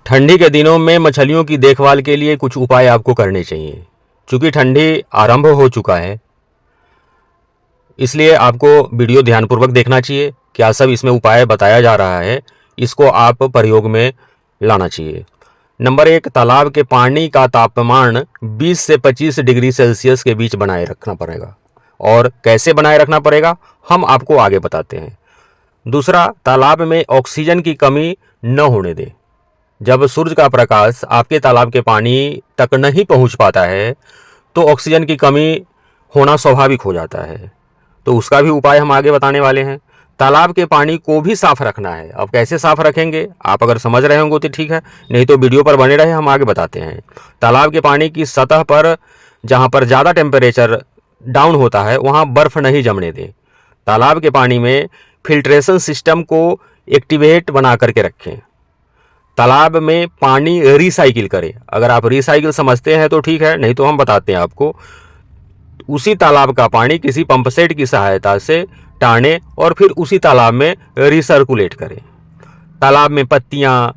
ठंडी के दिनों में मछलियों की देखभाल के लिए कुछ उपाय आपको करने चाहिए। चूँकि ठंडी आरंभ हो चुका है, इसलिए आपको वीडियो ध्यानपूर्वक देखना चाहिए। क्या सब इसमें उपाय बताया जा रहा है, इसको आप प्रयोग में लाना चाहिए। नंबर 1, तालाब के पानी का तापमान 20 से 25 डिग्री सेल्सियस के बीच बनाए रखना पड़ेगा। और कैसे बनाए रखना पड़ेगा, हम आपको आगे बताते हैं। दूसरा, तालाब में ऑक्सीजन की कमी न होने दें। जब सूरज का प्रकाश आपके तालाब के पानी तक नहीं पहुंच पाता है, तो ऑक्सीजन की कमी होना स्वाभाविक हो जाता है। तो उसका भी उपाय हम आगे बताने वाले हैं। तालाब के पानी को भी साफ रखना है। अब कैसे साफ रखेंगे, आप अगर समझ रहे होंगे तो ठीक है, नहीं तो वीडियो पर बने रहे, हम आगे बताते हैं। तालाब के पानी की सतह पर जहाँ पर ज़्यादा टेम्परेचर डाउन होता है, वहाँ बर्फ़ नहीं जमने दें। तालाब के पानी में फिल्ट्रेशन सिस्टम को एक्टिवेट बना करके रखें। तालाब में पानी रिसाइकिल करें। अगर आप रिसाइकिल समझते हैं तो ठीक है, नहीं तो हम बताते हैं आपको। उसी तालाब का पानी किसी पंप सेट की सहायता से टाने और फिर उसी तालाब में रिसर्कुलेट करें। तालाब में पत्तियाँ,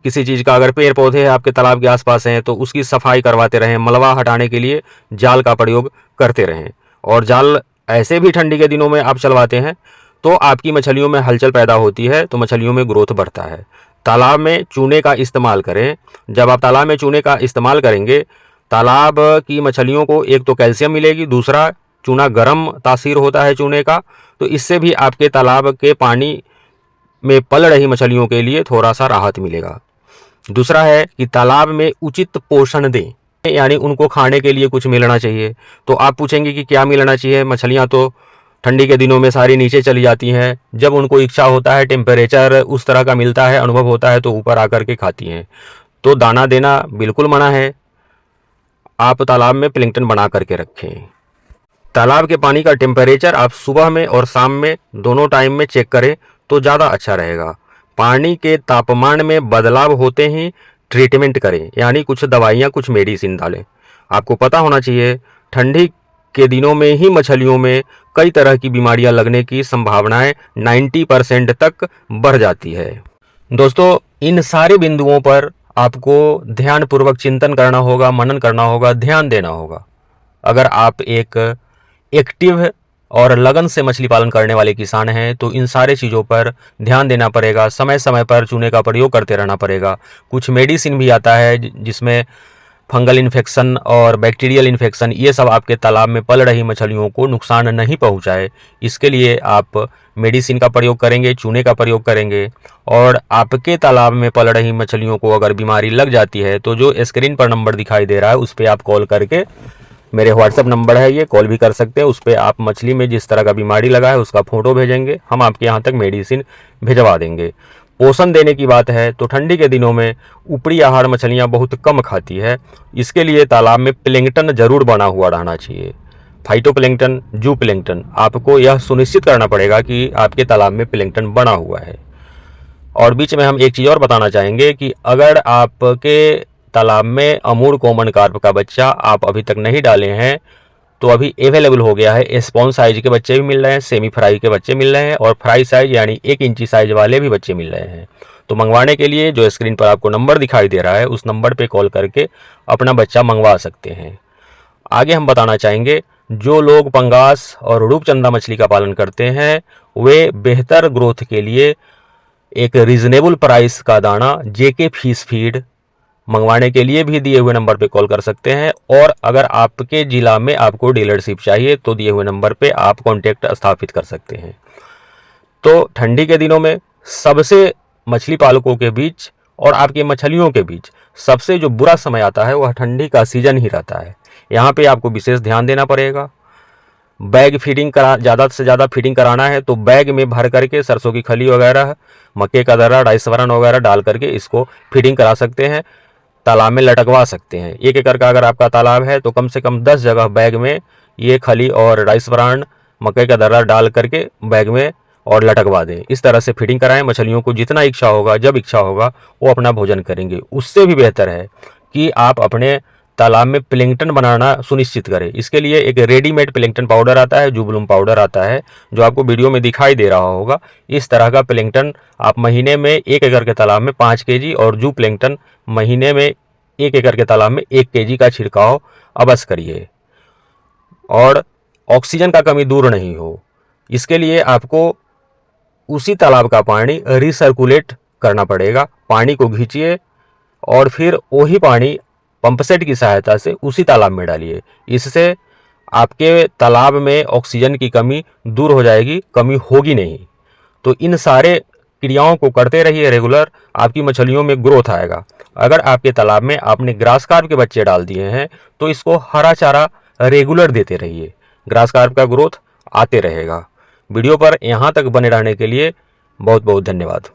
किसी चीज़ का अगर पेड़ पौधे आपके तालाब के आसपास हैं तो उसकी सफाई करवाते रहें। मलबा हटाने के लिए जाल का प्रयोग करते रहें। और जाल ऐसे भी ठंडी के दिनों में आप चलवाते हैं तो आपकी मछलियों में हलचल पैदा होती है, तो मछलियों में ग्रोथ बढ़ता है। तालाब में चूने का इस्तेमाल करें। जब आप तालाब में चूने का इस्तेमाल करेंगे, तालाब की मछलियों को एक तो कैल्शियम मिलेगी, दूसरा चूना गर्म तासीर होता है चूने का, तो इससे भी आपके तालाब के पानी में पल रही मछलियों के लिए थोड़ा सा राहत मिलेगा। दूसरा है कि तालाब में उचित पोषण दें, यानी उनको खाने के लिए कुछ मिलना चाहिए। तो आप पूछेंगे कि क्या मिलना चाहिए, मछलियाँ तो ठंडी के दिनों में सारी नीचे चली जाती हैं। जब उनको इच्छा होता है, टेम्परेचर उस तरह का मिलता है, अनुभव होता है, तो ऊपर आकर के खाती हैं। तो दाना देना बिल्कुल मना है। आप तालाब में प्लैंकटन बना करके रखें। तालाब के पानी का टेम्परेचर आप सुबह में और शाम में दोनों टाइम में चेक करें तो ज़्यादा अच्छा रहेगा। पानी के तापमान में बदलाव होते ही ट्रीटमेंट करें, यानी कुछ दवाइयाँ, कुछ मेडिसिन डालें। आपको पता होना चाहिए, ठंडी के दिनों में ही मछलियों में कई तरह की बीमारियां लगने की संभावनाएं 90% तक बढ़ जाती है। दोस्तों, इन सारे बिंदुओं पर आपको ध्यानपूर्वक चिंतन करना होगा, मनन करना होगा, ध्यान देना होगा। अगर आप एक एक्टिव और लगन से मछली पालन करने वाले किसान हैं तो इन सारे चीज़ों पर ध्यान देना पड़ेगा। समय समय पर चूने का प्रयोग करते रहना पड़ेगा। कुछ मेडिसिन भी आता है जिसमें फंगल इन्फेक्शन और बैक्टीरियल इन्फेक्शन, ये सब आपके तालाब में पल रही मछलियों को नुकसान नहीं पहुंचाए, इसके लिए आप मेडिसिन का प्रयोग करेंगे, चूने का प्रयोग करेंगे। और आपके तालाब में पल रही मछलियों को अगर बीमारी लग जाती है तो जो स्क्रीन पर नंबर दिखाई दे रहा है उस पर आप कॉल करके, मेरे व्हाट्सअप नंबर है ये, कॉल भी कर सकते हैं। उस पर आप मछली में जिस तरह का बीमारी लगा है उसका फ़ोटो भेजेंगे, हम आपके यहाँ तक मेडिसिन भिजवा देंगे। पोषण देने की बात है तो ठंडी के दिनों में ऊपरी आहार मछलियाँ बहुत कम खाती है। इसके लिए तालाब में प्लैंकटन जरूर बना हुआ रहना चाहिए। फाइटोप्लैंकटन, जू प्लैंकटन, आपको यह सुनिश्चित करना पड़ेगा कि आपके तालाब में प्लैंकटन बना हुआ है। और बीच में हम एक चीज़ और बताना चाहेंगे कि अगर आपके तालाब में अमूर कॉमन कार्प का बच्चा आप अभी तक नहीं डाले हैं तो अभी अवेलेबल हो गया है। स्पॉन साइज के बच्चे भी मिल रहे हैं, सेमी फ्राई के बच्चे मिल रहे हैं और फ्राई साइज यानी 1 इंची साइज वाले भी बच्चे मिल रहे हैं। तो मंगवाने के लिए जो स्क्रीन पर आपको नंबर दिखाई दे रहा है उस नंबर पे कॉल करके अपना बच्चा मंगवा सकते हैं। आगे हम बताना चाहेंगे, जो लोग पंगास और रूपचंदा मछली का पालन करते हैं वे बेहतर ग्रोथ के लिए एक रीजनेबल प्राइस का दाना जेके फिश फीड मंगवाने के लिए भी दिए हुए नंबर पे कॉल कर सकते हैं। और अगर आपके ज़िला में आपको डीलरशिप चाहिए तो दिए हुए नंबर पे आप कॉन्टैक्ट स्थापित कर सकते हैं। तो ठंडी के दिनों में सबसे मछली पालकों के बीच और आपके मछलियों के बीच सबसे जो बुरा समय आता है वह ठंडी का सीजन ही रहता है। यहाँ पे आपको विशेष ध्यान देना पड़ेगा। बैग फीडिंग करा, ज़्यादा से ज़्यादा फीडिंग कराना है तो बैग में भर करके सरसों की खली वगैरह, मक्के का दर्रा, डाइसवरन वगैरह डाल करके इसको फीडिंग करा सकते हैं। तालाब में लटकवा सकते हैं। 1 एकड़ का अगर आपका तालाब है तो कम से कम 10 जगह बैग में ये खली और राइस ब्रांड, मकई का दर्रा डाल करके बैग में और लटकवा दें। इस तरह से फीडिंग कराएं। मछलियों को जितना इच्छा होगा, जब इच्छा होगा वो अपना भोजन करेंगे। उससे भी बेहतर है कि आप अपने तालाब में प्लैंकटन बनाना सुनिश्चित करें। इसके लिए एक रेडीमेड प्लैंकटन पाउडर आता है, जुबलूम पाउडर आता है, जो आपको वीडियो में दिखाई दे रहा होगा। इस तरह का प्लैंकटन आप महीने में 1 एकड़ के तालाब में 5 केजी और जू प्लैंकटन महीने में 1 एकड़ के तालाब में 1 केजी का छिड़काव अवश्य करिए। और ऑक्सीजन का कमी दूर नहीं हो, इसके लिए आपको उसी तालाब का पानी रिसर्कुलेट करना पड़ेगा। पानी को खींचिए और फिर वही पानी पंप सेट की सहायता से उसी तालाब में डालिए। इससे आपके तालाब में ऑक्सीजन की कमी दूर हो जाएगी, कमी होगी नहीं। तो इन सारे क्रियाओं को करते रहिए रेगुलर, आपकी मछलियों में ग्रोथ आएगा। अगर आपके तालाब में आपने ग्रास कार्प के बच्चे डाल दिए हैं तो इसको हरा चारा रेगुलर देते रहिए, ग्रास कार्प का ग्रोथ आते रहेगा। वीडियो पर यहाँ तक बने रहने के लिए बहुत बहुत धन्यवाद।